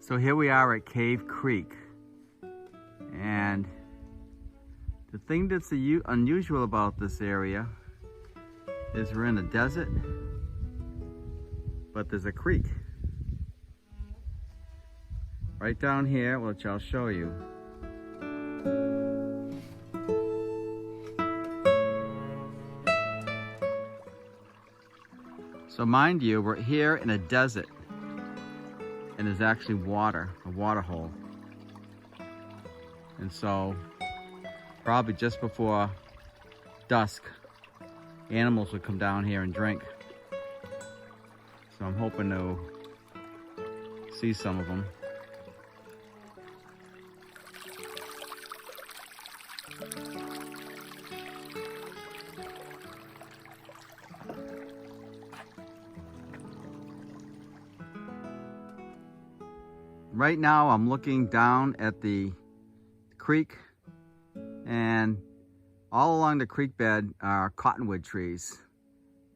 So here we are at Cave Creek, and the thing that's unusual about this area is we're in the desert, but there's a creek right down here, which I'll show you. So mind you, we're here in a desert, and there's actually water, a water hole. And so probably just before dusk, animals would come down here and drink. So I'm hoping to see some of them. Right now I'm looking down at the creek, and all along the creek bed are cottonwood trees.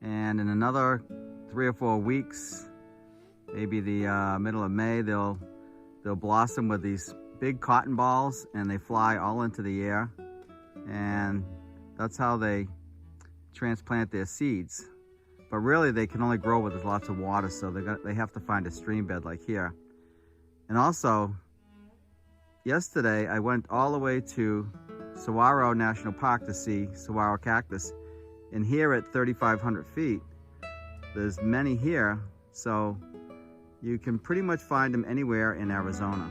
And in another 3 or 4 weeks, maybe the middle of May, they'll blossom with these big cotton balls, and they fly all into the air. And that's how they transplant their seeds. But really they can only grow where there's lots of water, so they have to find a stream bed like here. And also, yesterday I went all the way to Saguaro National Park to see saguaro cactus. And here at 3,500 feet, there's many here, so you can pretty much find them anywhere in Arizona.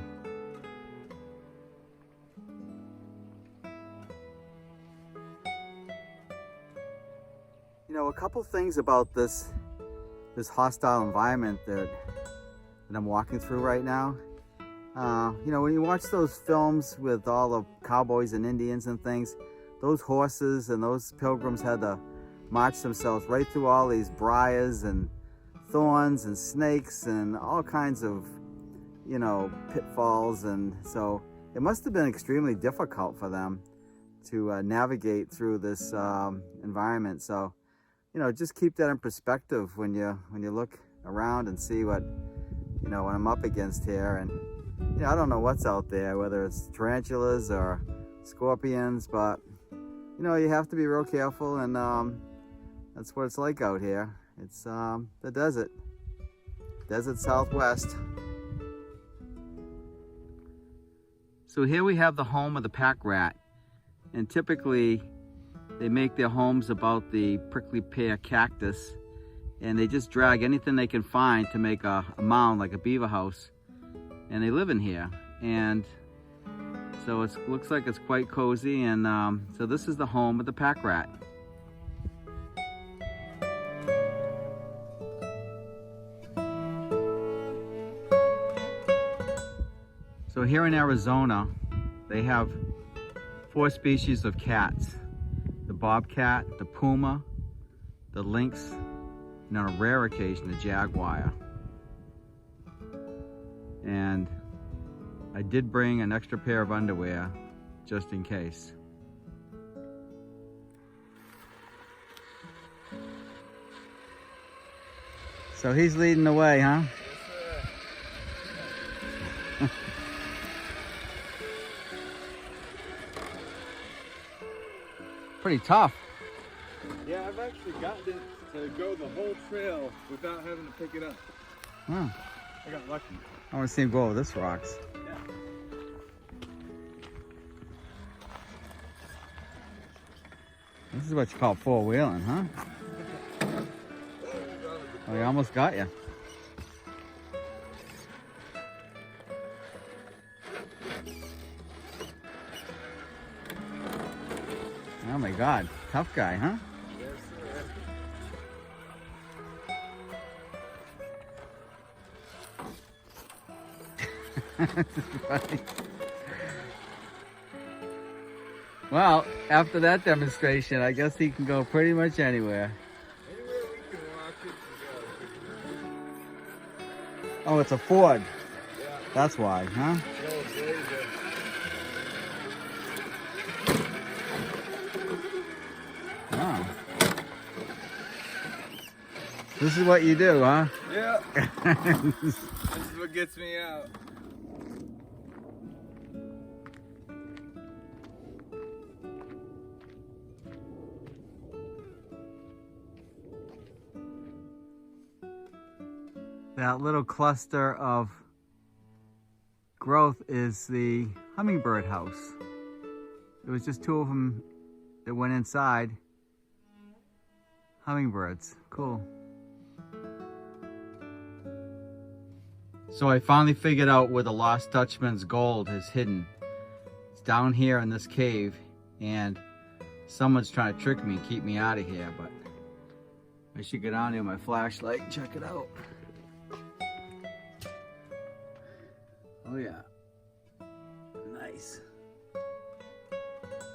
You know, a couple things about this hostile environment that I'm walking through right now. You know, when you watch those films with all the cowboys and Indians and things, those horses and those pilgrims had to march themselves right through all these briars and thorns and snakes and all kinds of, you know, pitfalls. And so it must have been extremely difficult for them to navigate through this environment. So, you know, just keep that in perspective when you look around and see what, you know, what I'm up against here. And you know, I don't know what's out there, whether it's tarantulas or scorpions, but you know, you have to be real careful, and that's what it's like out here. It's the desert Southwest. So here we have the home of the pack rat, and typically they make their homes about the prickly pear cactus, and they just drag anything they can find to make a mound like a beaver house, and they live in here. And so it looks like it's quite cozy, and so this is the home of the pack rat. So here in Arizona, they have 4 species of cats: the bobcat, the puma, the lynx, and on a rare occasion, the jaguar. And I did bring an extra pair of underwear just in case. So he's leading the way, huh? Yes, sir. Pretty tough. Yeah, I've actually gotten it to go the whole trail without having to pick it up. Huh. I got lucky. I want to see him go over this rocks. Yeah. This is what you call four-wheeling, huh? Oh, he almost got you. Oh my God, tough guy, huh? Yes, sir. Funny. Well, after that demonstration, I guess he can go pretty much anywhere. Anywhere we can walk, it can go. Oh, it's a Ford. Yeah. That's why, huh? No, Blazer. Oh. This is what you do, huh? Yeah. This is what gets me out. That little cluster of growth is the Hummingbird House. There was just two of them that went inside. Hummingbirds, cool. So I finally figured out where the Lost Dutchman's gold is hidden. It's down here in this cave, and someone's trying to trick me and keep me out of here, but I should get down here with my flashlight and check it out. Oh yeah, nice.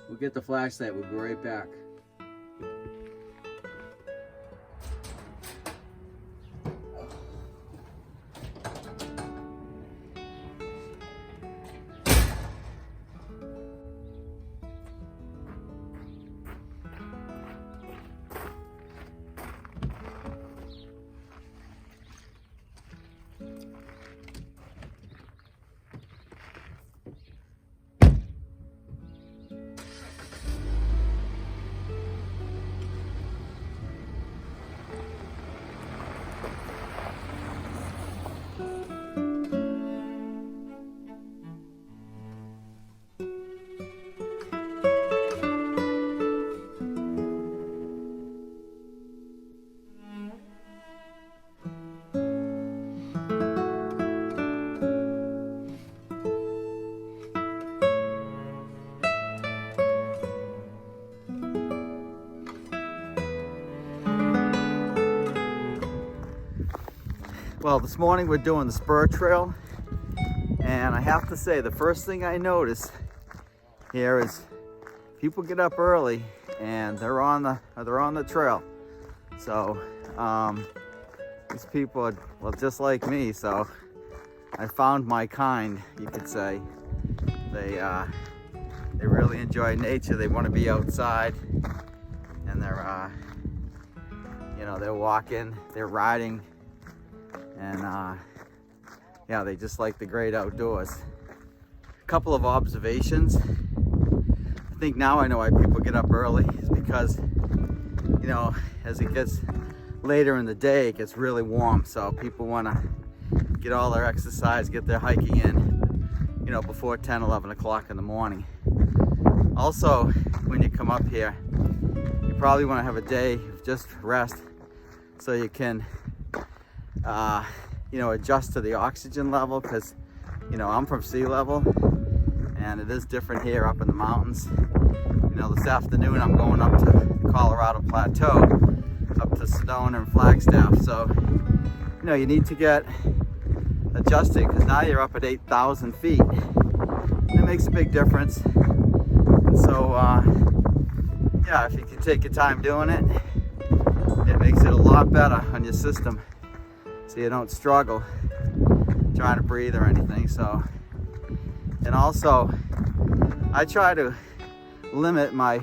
We'll get the flashlight, we'll be right back. Well, this morning we're doing the Spur Trail, and I have to say the first thing I notice here is people get up early and they're on the trail. So these people are, well, just like me. So I found my kind, you could say. They really enjoy nature. They want to be outside, and they're they're walking, they're riding. And yeah, they just like the great outdoors. A couple of observations. I think now I know why people get up early. Is because, you know, as it gets later in the day, it gets really warm. So people want to get all their exercise, get their hiking in, you know, before 10, 11 o'clock in the morning. Also, when you come up here, you probably want to have a day of just rest so you can adjust to the oxygen level, because, you know, I'm from sea level and it is different here up in the mountains. You know, this afternoon I'm going up to the Colorado Plateau, up to Sedona and Flagstaff. So, you know, you need to get adjusted, because now you're up at 8,000 feet. It makes a big difference. And so, yeah, if you can take your time doing it, it makes it a lot better on your system, so you don't struggle trying to breathe or anything. So, and also I try to limit my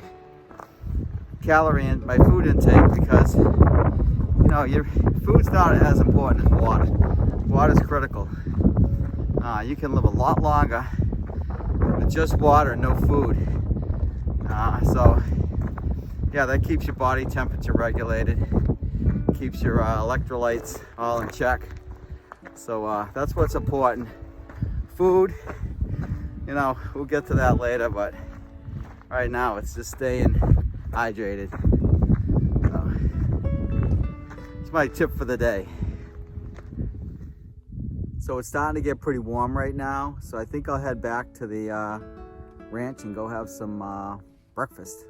calorie and my food intake, because, you know, your food's not as important as water. Water's critical. You can live a lot longer with just water and no food. So yeah, that keeps your body temperature regulated, keeps your electrolytes all in check. So that's what's important. Food, you know, we'll get to that later, but right now it's just staying hydrated. So, it's my tip for the day. So it's starting to get pretty warm right now, so I think I'll head back to the ranch and go have some breakfast.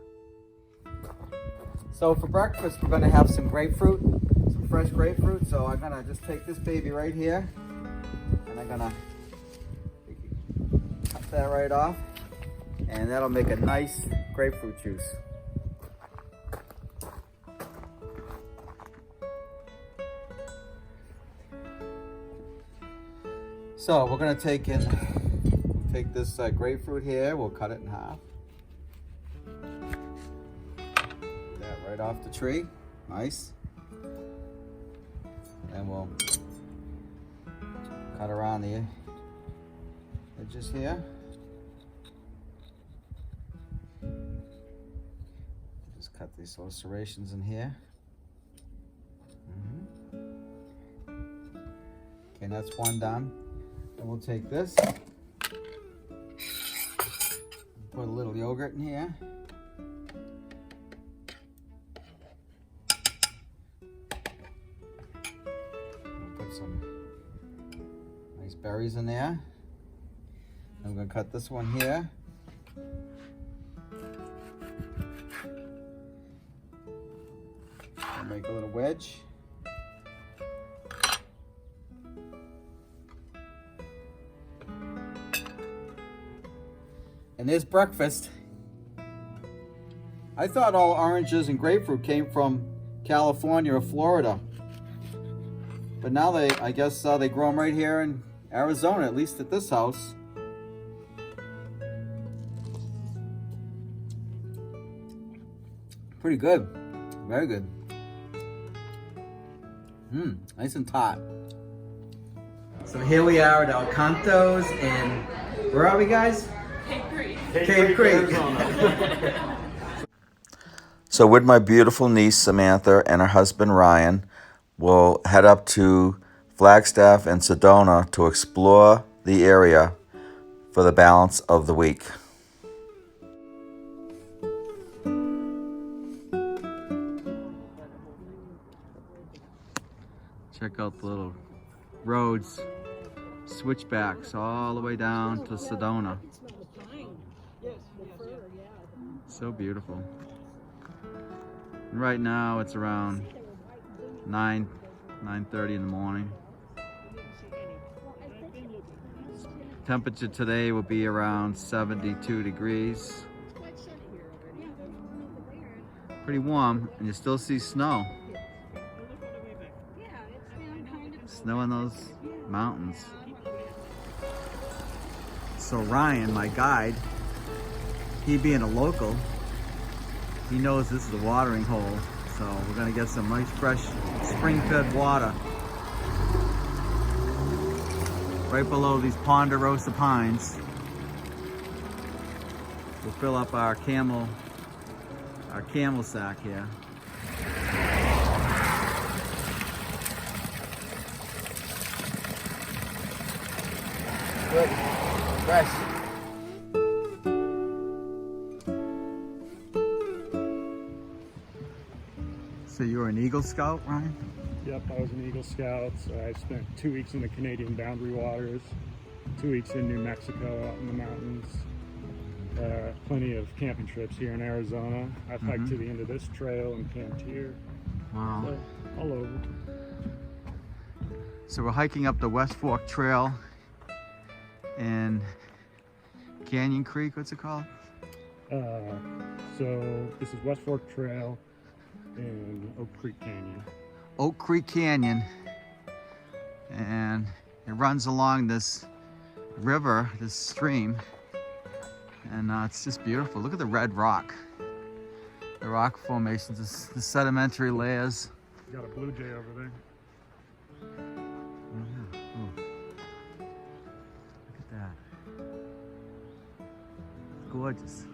So for breakfast, we're gonna have some grapefruit, some fresh grapefruit. So I'm gonna just take this baby right here, and I'm gonna cut that right off, and that'll make a nice grapefruit juice. So we're gonna take this grapefruit here. We'll cut it in half. That right off the tree, nice. And we'll cut around the edges here. Just cut these little serrations in here. Okay, that's one done. Then we'll take this, put a little yogurt in here. We'll put some nice berries in there. I'm going to cut this one here. I'll make a little wedge. And there's breakfast. I thought all oranges and grapefruit came from California or Florida. But now I guess they grow them right here in Arizona, at least at this house. Pretty good. Very good. Nice and taut. So here we are at El Cantos, and where are we, guys? Cave Creek. So with my beautiful niece Samantha and her husband Ryan, we'll head up to Flagstaff and Sedona to explore the area for the balance of the week. Check out the little roads, switchbacks all the way down to Sedona. So beautiful. And right now it's around 9:30 in the morning. Temperature today will be around 72 degrees. Pretty warm, and you still see snow. Snow in those mountains. So Ryan, my guide, he being a local, he knows this is a watering hole. So we're gonna get some nice fresh spring-fed water right below these Ponderosa Pines. We'll fill up our camel sack here. Good. Fresh. So you were an Eagle Scout, Ryan? Yep, I was an Eagle Scout. I spent 2 weeks in the Canadian boundary waters, 2 weeks in New Mexico out in the mountains. Plenty of camping trips here in Arizona. I've hiked to the end of this trail and camped here. Wow. So, all over. So we're hiking up the West Fork Trail in Canyon Creek, what's it called? So this is West Fork Trail in Oak Creek Canyon. Oak Creek Canyon, and it runs along this river, this stream, and it's just beautiful. Look at the red rock, the rock formations, the sedimentary layers. Got a blue jay over there. Look at that. It's gorgeous.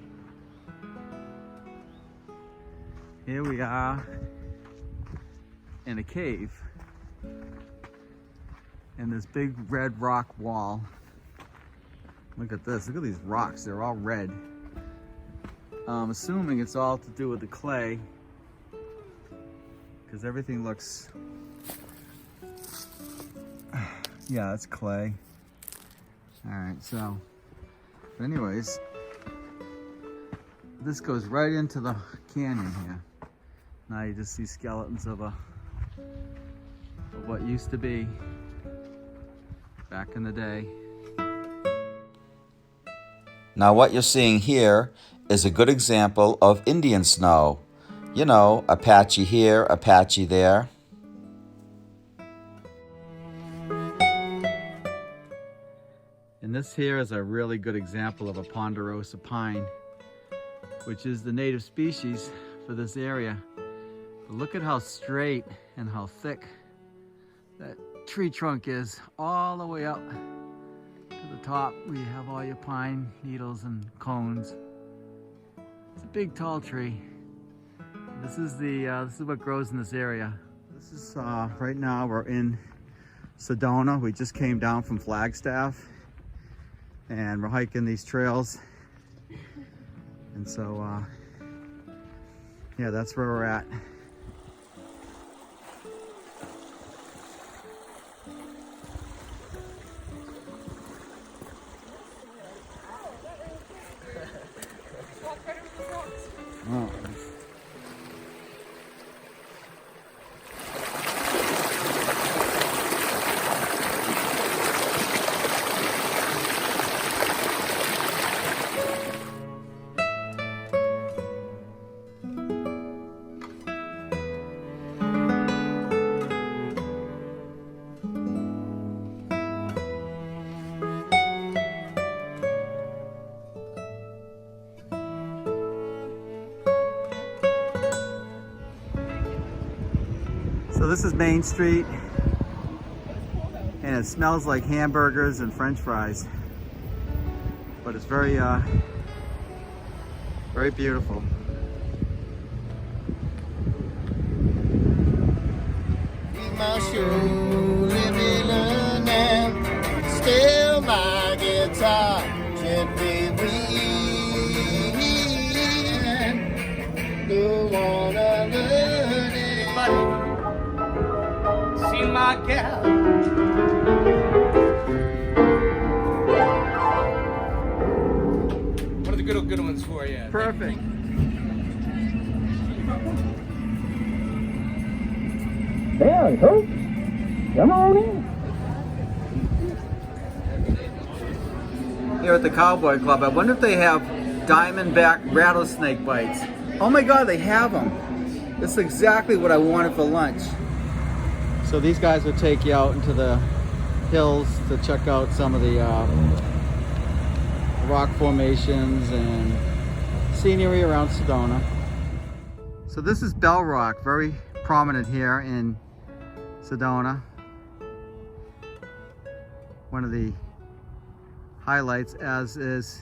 Here we are in a cave in this big red rock wall. Look at this, look at these rocks, they're all red. I'm assuming it's all to do with the clay, because everything looks, yeah, it's clay. All right, so, but anyways, this goes right into the canyon here. Now you just see skeletons of what used to be back in the day. Now what you're seeing here is a good example of Indian snow. You know, Apache here, Apache there. And this here is a really good example of a Ponderosa pine, which is the native species for this area. But look at how straight and how thick that tree trunk is, all the way up to the top where you have all your pine needles and cones. It's a big tall tree. This is what grows in this area. This is right now we're in Sedona. We just came down from Flagstaff and we're hiking these trails. And so, yeah, that's where we're at. Oh. So this is Main Street, and it smells like hamburgers and French fries, but it's very, very beautiful. My shoe, living learning, still my guitar, gently weaving. Don't wanna learn it, but see my gal. What are the good ones for you? Perfect. There, folks. Come on in. Here at the Cowboy Club, I wonder if they have diamondback rattlesnake bites. Oh my God, they have them. This is exactly what I wanted for lunch. So these guys will take you out into the hills to check out some of the rock formations and scenery around Sedona. So this is Bell Rock, very prominent here in Sedona. One of the highlights, as is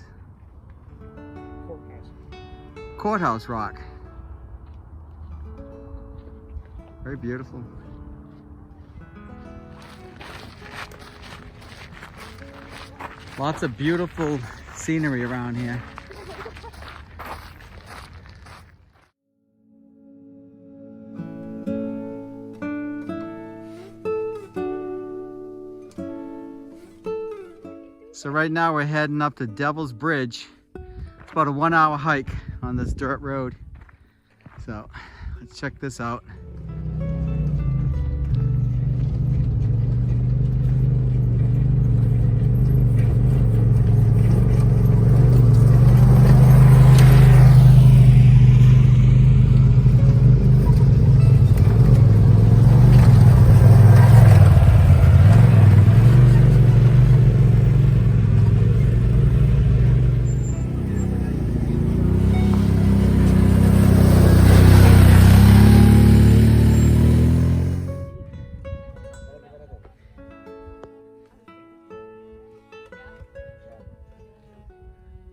Courthouse Rock. Very beautiful. Lots of beautiful scenery around here. So right now we're heading up to Devil's Bridge. It's about a 1-hour hike on this dirt road. So let's check this out.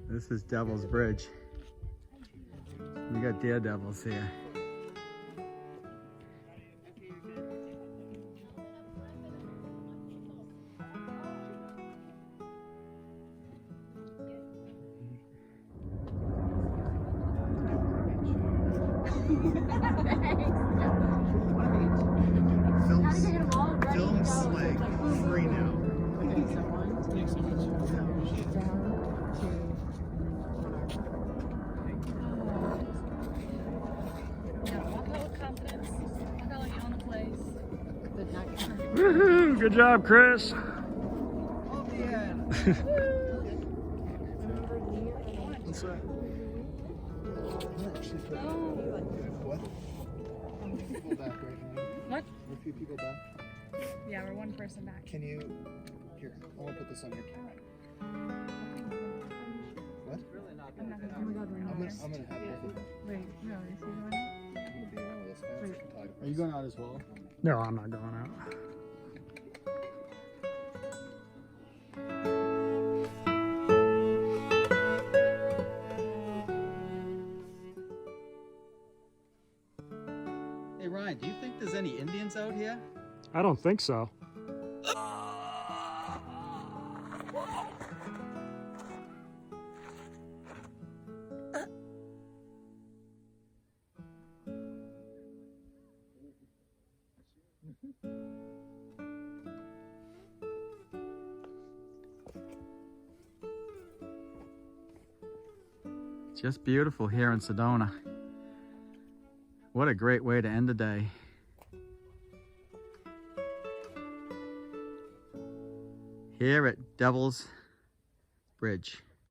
This is Devil's Bridge. We got daredevils here. Film slang free now. Woohoo! Good job, Chris. What's that? What? People back right now. What? Are a few people back? Yeah, we're one person back. Can you... Here, I want to put this on your camera. What? I'm not gonna I'm gonna have both of them. Wait, no, is he going out? I'm gonna be one of those fancy photographers. Are you going out as well? No, I'm not going out. Hey Ryan, do you think there's any Indians out here? I don't think so. Just beautiful here in Sedona. What a great way to end the day. Here at Devil's Bridge.